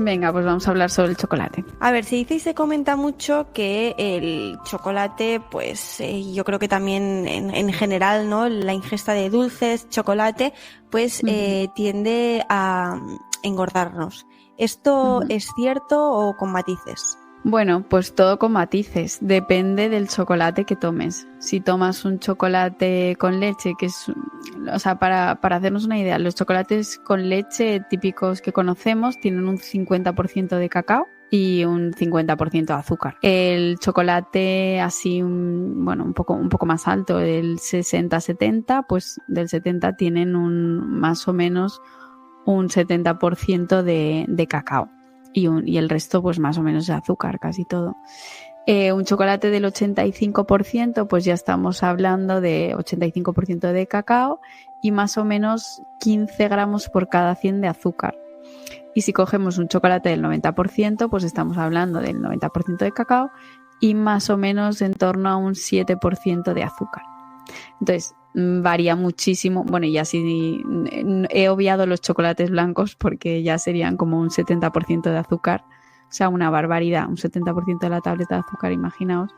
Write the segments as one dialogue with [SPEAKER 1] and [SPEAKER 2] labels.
[SPEAKER 1] Venga, pues vamos a hablar sobre el chocolate.
[SPEAKER 2] A ver, se dice y se comenta mucho que el chocolate, pues yo creo que también en general, ¿no? La ingesta de dulces, chocolate, pues tiende a engordarnos. ¿Esto es cierto o con matices?
[SPEAKER 1] Bueno, pues todo con matices, depende del chocolate que tomes. Si tomas un chocolate con leche, que es, o sea, para hacernos una idea, los chocolates con leche típicos que conocemos tienen un 50% de cacao y un 50% de azúcar. El chocolate así, bueno, un poco más alto, del 60-70, pues del 70 tienen más o menos un 70% de cacao. Y el resto pues más o menos de azúcar, casi todo. Un chocolate del 85% pues ya estamos hablando de 85% de cacao y más o menos 15 gramos por cada 100 de azúcar. Y si cogemos un chocolate del 90% pues estamos hablando del 90% de cacao y más o menos en torno a un 7% de azúcar. Entonces varía muchísimo. Bueno, y así he obviado los chocolates blancos porque ya serían como un 70% de azúcar, o sea, una barbaridad, un 70% de la tableta de azúcar, imaginaos.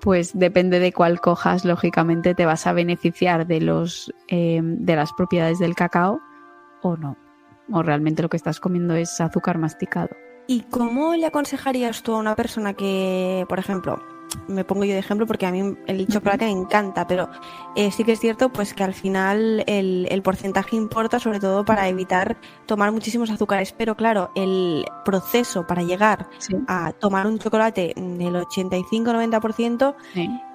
[SPEAKER 1] Pues depende de cuál cojas, lógicamente te vas a beneficiar de las propiedades del cacao o no, o realmente lo que estás comiendo es azúcar masticado.
[SPEAKER 2] ¿Y cómo le aconsejarías tú a una persona que, por ejemplo, me pongo yo de ejemplo porque a mí el chocolate me encanta, pero sí que es cierto pues que al final el porcentaje importa, sobre todo para evitar tomar muchísimos azúcares, pero claro, el proceso para llegar a tomar un chocolate del 85-90%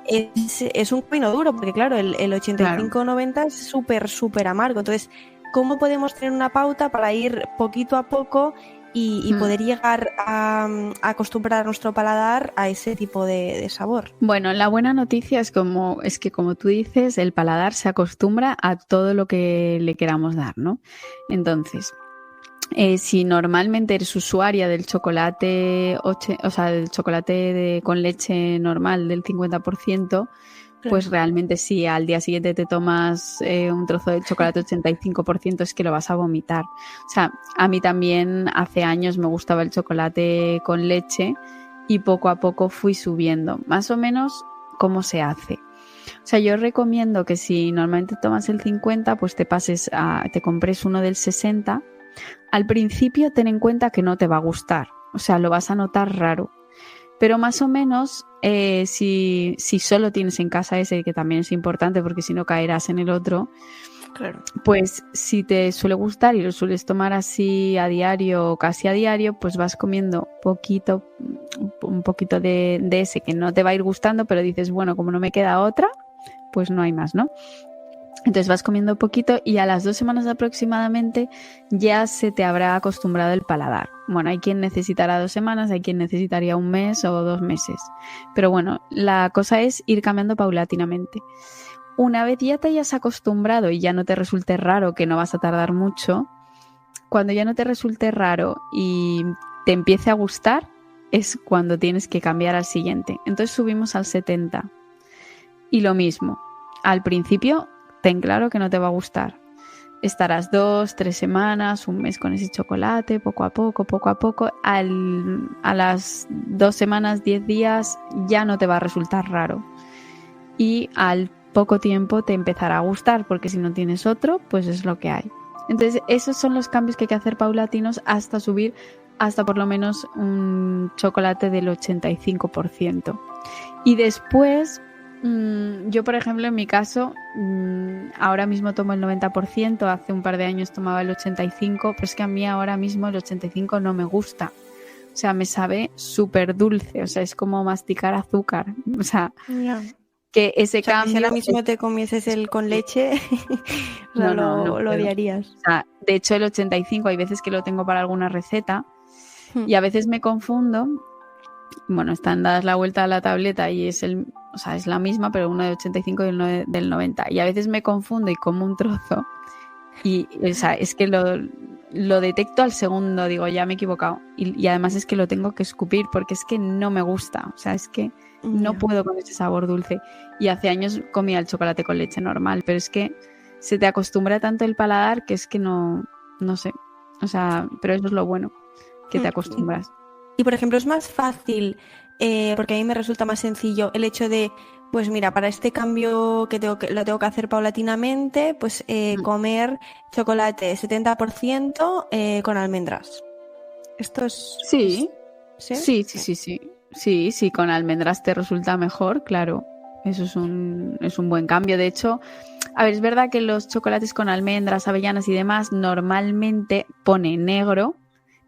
[SPEAKER 2] es un camino duro, porque claro, el 85-90 es súper amargo. Entonces, ¿cómo podemos tener una pauta para ir poquito a poco y poder llegar a acostumbrar a nuestro paladar a ese tipo de sabor?
[SPEAKER 1] Bueno, la buena noticia es que como tú dices, el paladar se acostumbra a todo lo que le queramos dar, ¿no? Entonces, si normalmente eres usuaria del chocolate, del chocolate con leche normal del 50%, pues realmente si al día siguiente te tomas un trozo de chocolate 85% es que lo vas a vomitar. O sea, a mí también hace años me gustaba el chocolate con leche y poco a poco fui subiendo. Más o menos, ¿cómo se hace? O sea, yo recomiendo que si normalmente tomas el 50, pues te compres uno del 60. Al principio ten en cuenta que no te va a gustar, o sea, lo vas a notar raro. Pero más o menos, si solo tienes en casa ese, que también es importante porque si no caerás en el otro,
[SPEAKER 2] claro,
[SPEAKER 1] pues si te suele gustar y lo sueles tomar así a diario o casi a diario, pues vas comiendo un poquito de ese que no te va a ir gustando, pero dices, bueno, como no me queda otra, pues no hay más, ¿no? Entonces vas comiendo poquito y a las 2 semanas aproximadamente ya se te habrá acostumbrado el paladar. Bueno, hay quien necesitará 2 semanas, hay quien necesitaría 1 mes o 2 meses. Pero bueno, la cosa es ir cambiando paulatinamente. Una vez ya te hayas acostumbrado y ya no te resulte raro, que no vas a tardar mucho, cuando ya no te resulte raro y te empiece a gustar, es cuando tienes que cambiar al siguiente. Entonces subimos al 70. Y lo mismo, al principio ten claro que no te va a gustar. Estarás 2, 3 semanas, 1 mes con ese chocolate, poco a poco. A las 2 semanas, 10 días, ya no te va a resultar raro. Y al poco tiempo te empezará a gustar, porque si no tienes otro, pues es lo que hay. Entonces, esos son los cambios que hay que hacer paulatinos hasta subir hasta por lo menos un chocolate del 85%. Y después, yo, por ejemplo, en mi caso, ahora mismo tomo el 90%, hace un par de años tomaba el 85%, pero es que a mí ahora mismo el 85% no me gusta. O sea, me sabe súper dulce, o sea, es como masticar azúcar. O sea, que ese cambio...
[SPEAKER 2] Si ahora mismo te comieses el con leche, lo odiarías.
[SPEAKER 1] O sea, de hecho, el 85% hay veces que lo tengo para alguna receta y a veces me confundo. Bueno, están dadas la vuelta a la tableta y es la misma, pero uno de 85 y uno del 90. Y a veces me confundo y como un trozo. Y, o sea, es que lo detecto al segundo, digo, ya me he equivocado. Y además es que lo tengo que escupir porque es que no me gusta. O sea, es que no puedo con ese sabor dulce. Y hace años comía el chocolate con leche normal, pero es que se te acostumbra tanto el paladar que es que no sé. O sea, pero eso es lo bueno. que te acostumbras.
[SPEAKER 2] Y por ejemplo, es más fácil, porque a mí me resulta más sencillo el hecho de, pues mira, para este cambio lo tengo que hacer paulatinamente, pues comer chocolate 70% con almendras. Esto
[SPEAKER 1] Sí,
[SPEAKER 2] ¿sí?
[SPEAKER 1] sí, con almendras te resulta mejor, claro. Eso es un buen cambio. De hecho, a ver, es verdad que los chocolates con almendras, avellanas y demás normalmente pone negro,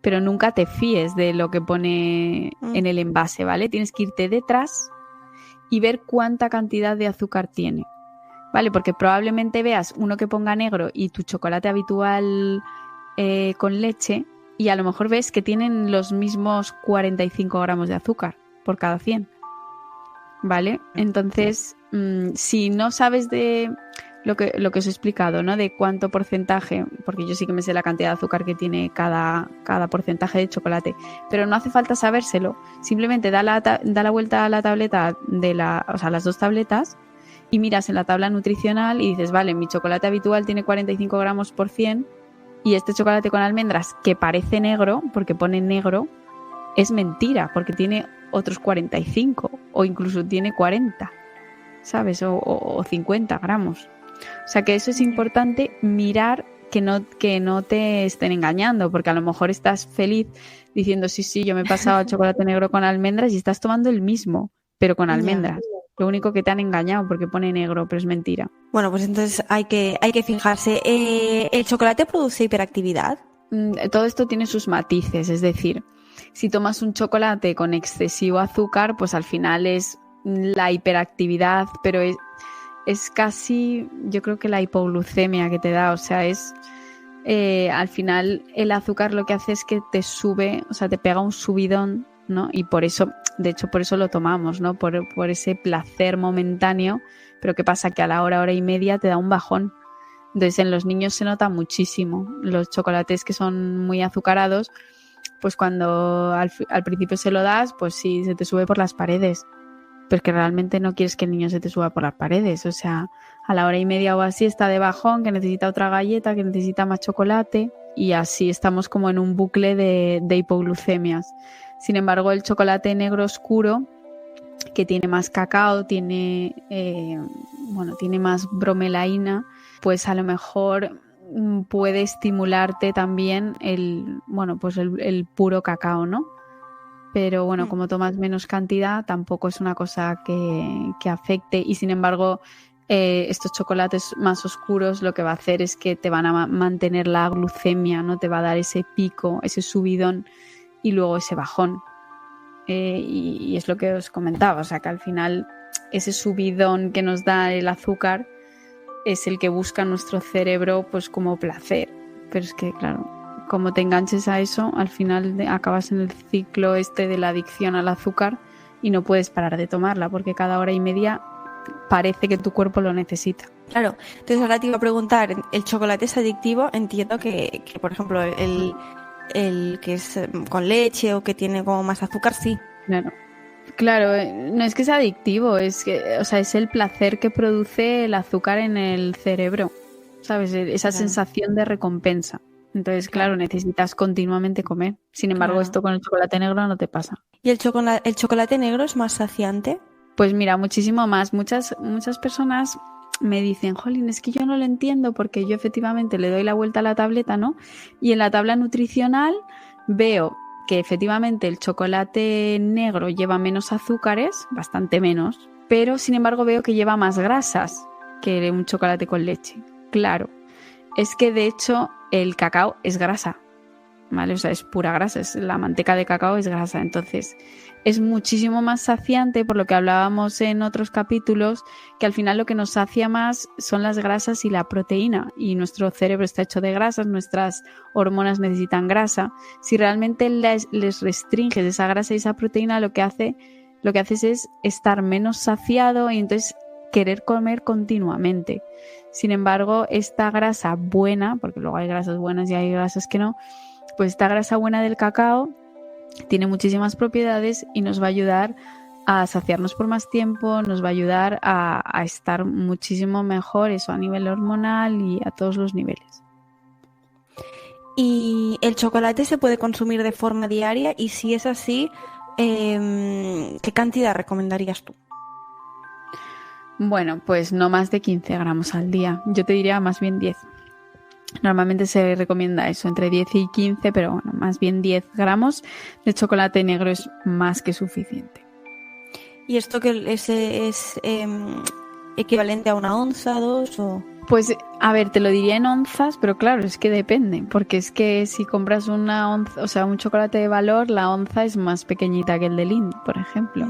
[SPEAKER 1] pero nunca te fíes de lo que pone en el envase, ¿vale? Tienes que irte detrás y ver cuánta cantidad de azúcar tiene, ¿vale? Porque probablemente veas uno que ponga negro y tu chocolate habitual con leche, y a lo mejor ves que tienen los mismos 45 gramos de azúcar por cada 100, ¿vale? Entonces, si no sabes de lo que os he explicado, ¿no? De cuánto porcentaje, porque yo sí que me sé la cantidad de azúcar que tiene cada porcentaje de chocolate, pero no hace falta sabérselo, simplemente da la vuelta a la tableta o sea, las dos tabletas, y miras en la tabla nutricional y dices, vale, mi chocolate habitual tiene 45 gramos por 100 y este chocolate con almendras que parece negro, porque pone negro, es mentira, porque tiene otros 45 o incluso tiene 40, ¿sabes? O 50 gramos. O sea que eso es importante, mirar que no te estén engañando, porque a lo mejor estás feliz diciendo, sí, yo me he pasado a chocolate negro con almendras y estás tomando el mismo, pero con almendras. Lo único que te han engañado porque pone negro, pero es mentira.
[SPEAKER 2] Bueno, pues entonces hay que fijarse. ¿El chocolate produce hiperactividad?
[SPEAKER 1] Todo esto tiene sus matices, es decir, si tomas un chocolate con excesivo azúcar, pues al final es la hiperactividad, pero es casi, yo creo que la hipoglucemia que te da, o sea, al final el azúcar lo que hace es que te sube, o sea, te pega un subidón, ¿no? Y por eso, de hecho, por eso lo tomamos, ¿no? Por ese placer momentáneo, pero ¿qué pasa? Que a la hora y media te da un bajón. Entonces en los niños se nota muchísimo. Los chocolates que son muy azucarados, pues cuando al principio se lo das, pues sí, se te sube por las paredes. Pero es que realmente no quieres que el niño se te suba por las paredes. O sea, a la hora y media o así está de bajón, que necesita otra galleta, que necesita más chocolate. Y así estamos como en un bucle de hipoglucemias. Sin embargo, el chocolate negro oscuro, que tiene más cacao, tiene más bromelaína, pues a lo mejor puede estimularte también el puro cacao, ¿no? Pero bueno, como tomas menos cantidad, tampoco es una cosa que afecte. Y sin embargo, estos chocolates más oscuros lo que va a hacer es que te van a mantener la glucemia, ¿no? Te va a dar ese pico, ese subidón y luego ese bajón. Y es lo que os comentaba, o sea que al final ese subidón que nos da el azúcar es el que busca nuestro cerebro pues como placer. Pero es que claro, como te enganches a eso, al final acabas en el ciclo este de la adicción al azúcar y no puedes parar de tomarla porque cada hora y media parece que tu cuerpo lo necesita.
[SPEAKER 2] Claro, entonces ahora te iba a preguntar, ¿el chocolate es adictivo? Entiendo que por ejemplo, el que es con leche o que tiene como más azúcar, sí.
[SPEAKER 1] Claro, no es que sea adictivo, es que, o sea, es el placer que produce el azúcar en el cerebro, ¿sabes? Esa sensación de recompensa. Entonces, claro, necesitas continuamente comer. Sin embargo, esto con el chocolate negro no te pasa.
[SPEAKER 2] ¿Y el chocolate negro es más saciante?
[SPEAKER 1] Pues mira, muchísimo más. Muchas personas me dicen, jolín, es que yo no lo entiendo porque yo efectivamente le doy la vuelta a la tableta, ¿no? Y en la tabla nutricional veo que efectivamente el chocolate negro lleva menos azúcares, bastante menos, pero sin embargo veo que lleva más grasas que un chocolate con leche. Claro, es que de hecho el cacao es grasa, ¿vale? O sea, es pura grasa, la manteca de cacao es grasa, entonces es muchísimo más saciante, por lo que hablábamos en otros capítulos, que al final lo que nos sacia más son las grasas y la proteína, y nuestro cerebro está hecho de grasas, nuestras hormonas necesitan grasa. Si realmente les restringes esa grasa y esa proteína, lo que haces es estar menos saciado y entonces querer comer continuamente. Sin embargo, esta grasa buena, porque luego hay grasas buenas y hay grasas que no, pues esta grasa buena del cacao tiene muchísimas propiedades y nos va a ayudar a saciarnos por más tiempo, nos va a ayudar a estar muchísimo mejor, eso a nivel hormonal y a todos los niveles.
[SPEAKER 2] ¿Y el chocolate se puede consumir de forma diaria? Y si es así, ¿qué cantidad recomendarías tú?
[SPEAKER 1] Bueno, pues no más de 15 gramos al día. Yo te diría más bien 10. Normalmente se recomienda eso, entre 10 y 15, pero bueno, más bien 10 gramos de chocolate negro es más que suficiente.
[SPEAKER 2] ¿Y esto que es equivalente a una onza, dos o...?
[SPEAKER 1] Pues, a ver, te lo diría en onzas, pero claro, es que depende, porque es que si compras una onza, o sea, un chocolate de valor, la onza es más pequeñita que el de Lindt, por ejemplo.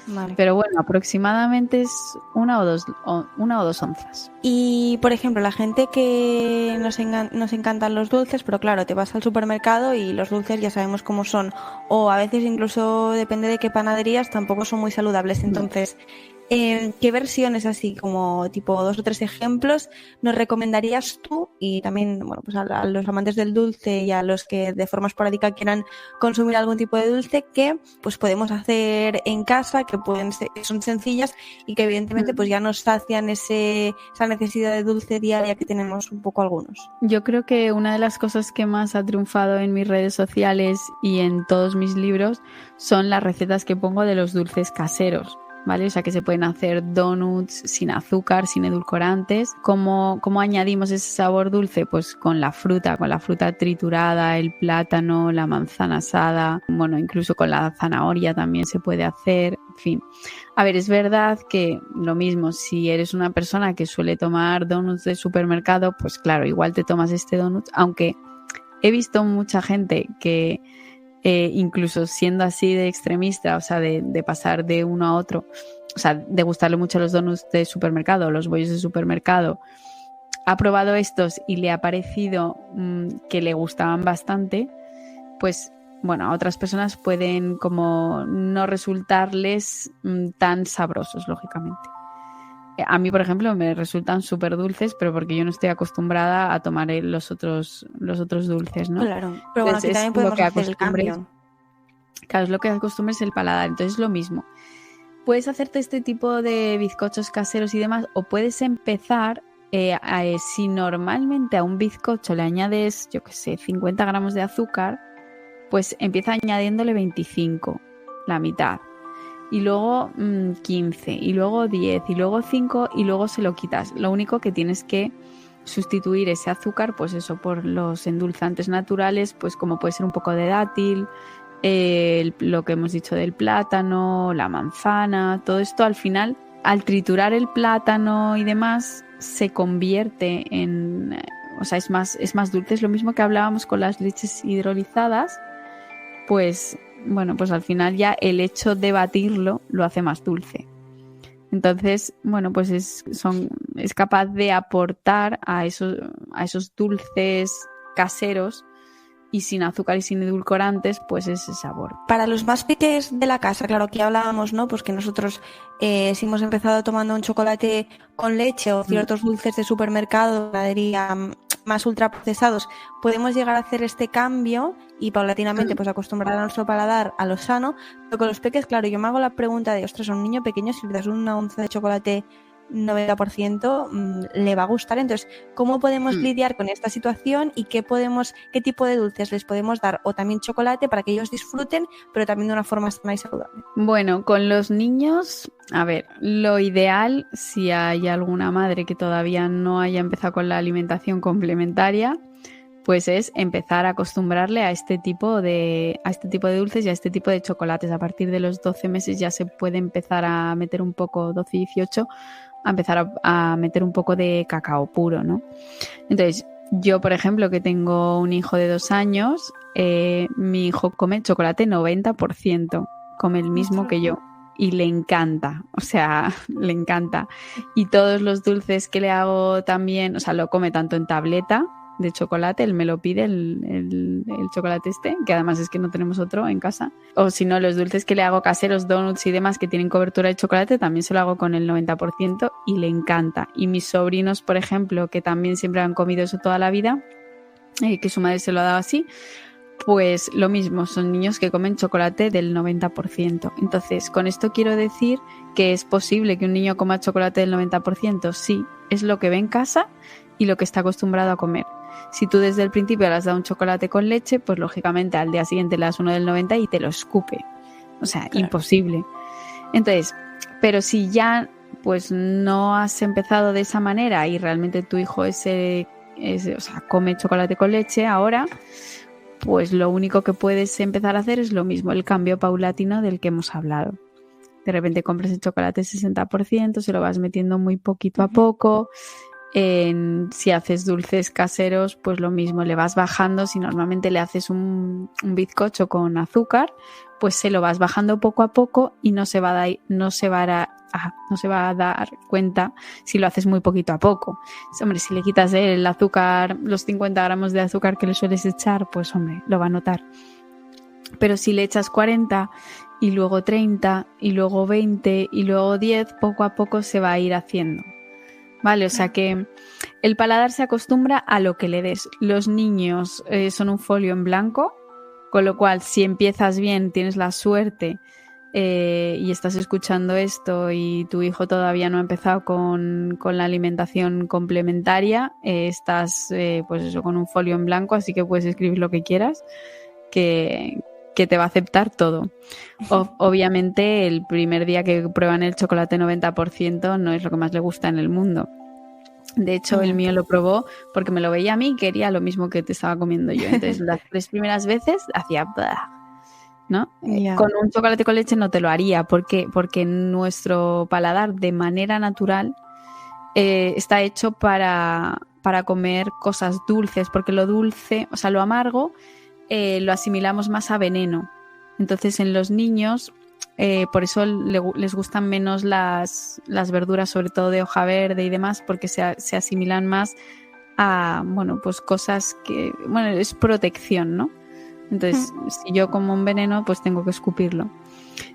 [SPEAKER 2] Vale.
[SPEAKER 1] Pero bueno, aproximadamente es una o dos onzas.
[SPEAKER 2] Y, por ejemplo, la gente que nos encantan los dulces, pero claro, te vas al supermercado y los dulces ya sabemos cómo son. O a veces incluso depende de qué panaderías, tampoco son muy saludables. Entonces, ¿qué versiones así como tipo 2 o 3 ejemplos nos recomendarías tú? Y también, bueno, pues a los amantes del dulce y a los que de forma esporádica quieran consumir algún tipo de dulce que pues podemos hacer en casa, que son sencillas y que evidentemente pues ya nos sacian esa necesidad de dulce diaria que tenemos un poco algunos.
[SPEAKER 1] Yo creo que una de las cosas que más ha triunfado en mis redes sociales y en todos mis libros son las recetas que pongo de los dulces caseros, ¿vale? O sea, que se pueden hacer donuts sin azúcar, sin edulcorantes. ¿Cómo añadimos ese sabor dulce? Pues con la fruta triturada, el plátano, la manzana asada, bueno, incluso con la zanahoria también se puede hacer, en fin. A ver, es verdad que lo mismo, si eres una persona que suele tomar donuts de supermercado, pues claro, igual te tomas este donut, aunque he visto mucha gente que incluso siendo así de extremista, o sea, de pasar de uno a otro, o sea, de gustarle mucho los donuts de supermercado, los bollos de supermercado, ha probado estos y le ha parecido que le gustaban bastante, pues bueno, a otras personas pueden como no resultarles tan sabrosos, lógicamente. A mí, por ejemplo, me resultan súper dulces, pero porque yo no estoy acostumbrada a tomar los otros dulces, ¿no?
[SPEAKER 2] Claro, pero bueno, aquí también podemos hacer el cambio.
[SPEAKER 1] Claro, es lo que acostumbres el paladar, entonces es lo mismo. Puedes hacerte este tipo de bizcochos caseros y demás, o puedes empezar, si normalmente a un bizcocho le añades, yo qué sé, 50 gramos de azúcar, pues empieza añadiéndole 25, la mitad. Y luego 15, y luego 10, y luego 5, y luego se lo quitas. Lo único que tienes que sustituir ese azúcar, pues eso, por los endulzantes naturales, pues como puede ser un poco de dátil, lo que hemos dicho del plátano, la manzana, todo esto al final, al triturar el plátano y demás, se convierte en... O sea, es más dulce. Es lo mismo que hablábamos con las leches hidrolizadas, pues bueno, pues al final ya el hecho de batirlo lo hace más dulce. Entonces, bueno, pues es capaz de aportar a esos dulces caseros y sin azúcar y sin edulcorantes, pues ese sabor.
[SPEAKER 2] Para los más pequeños de la casa, claro, aquí hablábamos, ¿no? Pues que nosotros si hemos empezado tomando un chocolate con leche o ciertos dulces de supermercado, panadería más ultraprocesados, podemos llegar a hacer este cambio y paulatinamente pues acostumbrar a nuestro paladar a lo sano. Pero con los peques, claro, yo me hago la pregunta de, ostras, a un niño pequeño si le das una onza de chocolate 90% le va a gustar. Entonces, ¿cómo podemos lidiar con esta situación y qué tipo de dulces les podemos dar? O también chocolate para que ellos disfruten, pero también de una forma sana y saludable.
[SPEAKER 1] Bueno, con los niños, a ver, lo ideal, si hay alguna madre que todavía no haya empezado con la alimentación complementaria, pues es empezar a acostumbrarle a este tipo de dulces y a este tipo de chocolates. A partir de los 12 meses ya se puede empezar a meter un poco, 12 y 18, a empezar a meter un poco de cacao puro, ¿no? Entonces, yo, por ejemplo, que tengo un hijo de 2 años, mi hijo come chocolate 90%, come el mismo que yo. Y le encanta, o sea, le encanta. Y todos los dulces que le hago también, o sea, lo come tanto en tableta de chocolate, él me lo pide, el chocolate que además es que no tenemos otro en casa, o si no, los dulces que le hago caseros, donuts y demás que tienen cobertura de chocolate, también se lo hago con el 90% y le encanta. Y mis sobrinos, por ejemplo, que también siempre han comido eso toda la vida, que su madre se lo ha dado así, pues lo mismo, son niños que comen chocolate del 90%. Entonces, con esto quiero decir que es posible que un niño coma chocolate del 90%, sí, es lo que ve en casa y lo que está acostumbrado a comer. Si tú desde el principio le has dado un chocolate con leche, pues lógicamente al día siguiente le das uno del 90 y te lo escupe. O sea, claro, imposible. Entonces, pero si ya pues no has empezado de esa manera y realmente tu hijo o sea, come chocolate con leche ahora, pues lo único que puedes empezar a hacer es lo mismo, el cambio paulatino del que hemos hablado. De repente compras el chocolate 60%, se lo vas metiendo muy poquito a poco. Si haces dulces caseros, pues lo mismo, le vas bajando. Si normalmente le haces un bizcocho con azúcar, pues se lo vas bajando poco a poco y no se va a dar cuenta si lo haces muy poquito a poco. Hombre, si le quitas el azúcar, los 50 gramos de azúcar que le sueles echar, pues hombre, lo va a notar. Pero si le echas 40 y luego 30 y luego 20 y luego 10, poco a poco se va a ir haciendo. Vale, o sea que el paladar se acostumbra a lo que le des. Los niños son un folio en blanco, con lo cual si empiezas bien, tienes la suerte y estás escuchando esto y tu hijo todavía no ha empezado con la alimentación complementaria, estás pues eso, con un folio en blanco, así que puedes escribir lo que quieras, que te va a aceptar todo. Obviamente el primer día que prueban el chocolate 90% no es lo que más le gusta en el mundo. De hecho, el mío lo probó porque me lo veía a mí y quería lo mismo que te estaba comiendo yo. Entonces, las 3 primeras veces hacía... ¿no? Yeah. Con un chocolate con leche no te lo haría. ¿Por qué? Porque nuestro paladar de manera natural está hecho para comer cosas dulces, porque lo dulce, o sea, lo amargo, lo asimilamos más a veneno. Entonces, en los niños, por eso les gustan menos las verduras, sobre todo de hoja verde y demás, porque se asimilan más a, bueno, pues cosas que, bueno, es protección, ¿no? Entonces, si yo como un veneno, pues tengo que escupirlo.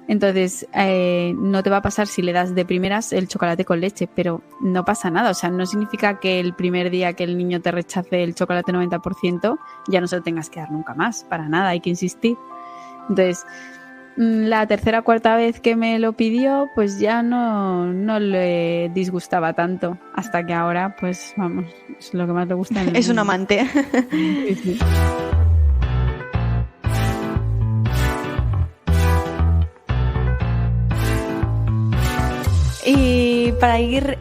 [SPEAKER 1] Entonces, no te va a pasar si le das de primeras el chocolate con leche, pero no pasa nada. O sea, no significa que el primer día que el niño te rechace el chocolate 90% ya no se lo tengas que dar nunca más. Para nada, hay que insistir. Entonces, la tercera o cuarta vez que me lo pidió, pues ya no le disgustaba tanto. Hasta que ahora, pues vamos, es lo que más le gusta.
[SPEAKER 2] Es un amante.
[SPEAKER 1] Sí, sí.
[SPEAKER 2] Y para ir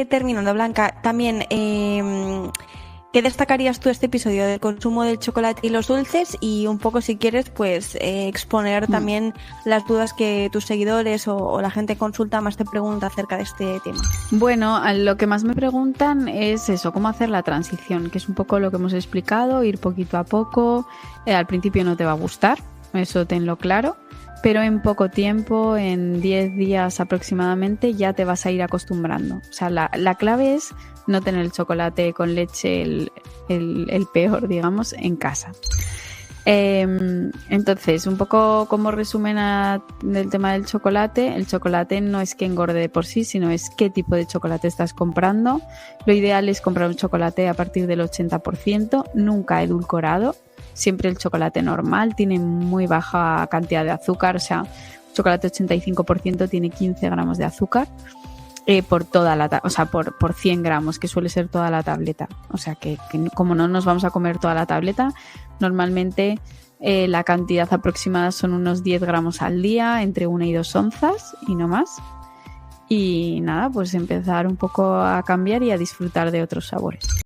[SPEAKER 2] terminando, Blanca, también, ¿qué destacarías tú este episodio del consumo del chocolate y los dulces? Y un poco, si quieres, pues exponer también las dudas que tus seguidores o la gente consulta más te pregunta acerca de este tema.
[SPEAKER 1] Bueno, lo que más me preguntan es eso, cómo hacer la transición, que es un poco lo que hemos explicado, ir poquito a poco. Al principio no te va a gustar, eso tenlo claro. Pero en poco tiempo, en 10 días aproximadamente, ya te vas a ir acostumbrando. O sea, la clave es no tener el chocolate con leche, el peor, digamos, en casa. Entonces, un poco como resumen del tema del chocolate, el chocolate no es que engorde de por sí, sino es qué tipo de chocolate estás comprando. Lo ideal es comprar un chocolate a partir del 80%, nunca edulcorado. Siempre el chocolate normal tiene muy baja cantidad de azúcar, o sea, chocolate 85% tiene 15 gramos de azúcar por toda por 100 gramos, que suele ser toda la tableta. O sea, que como no nos vamos a comer toda la tableta, normalmente la cantidad aproximada son unos 10 gramos al día, entre 1 y 2 onzas y no más. Y nada, pues empezar un poco a cambiar y a disfrutar de otros sabores.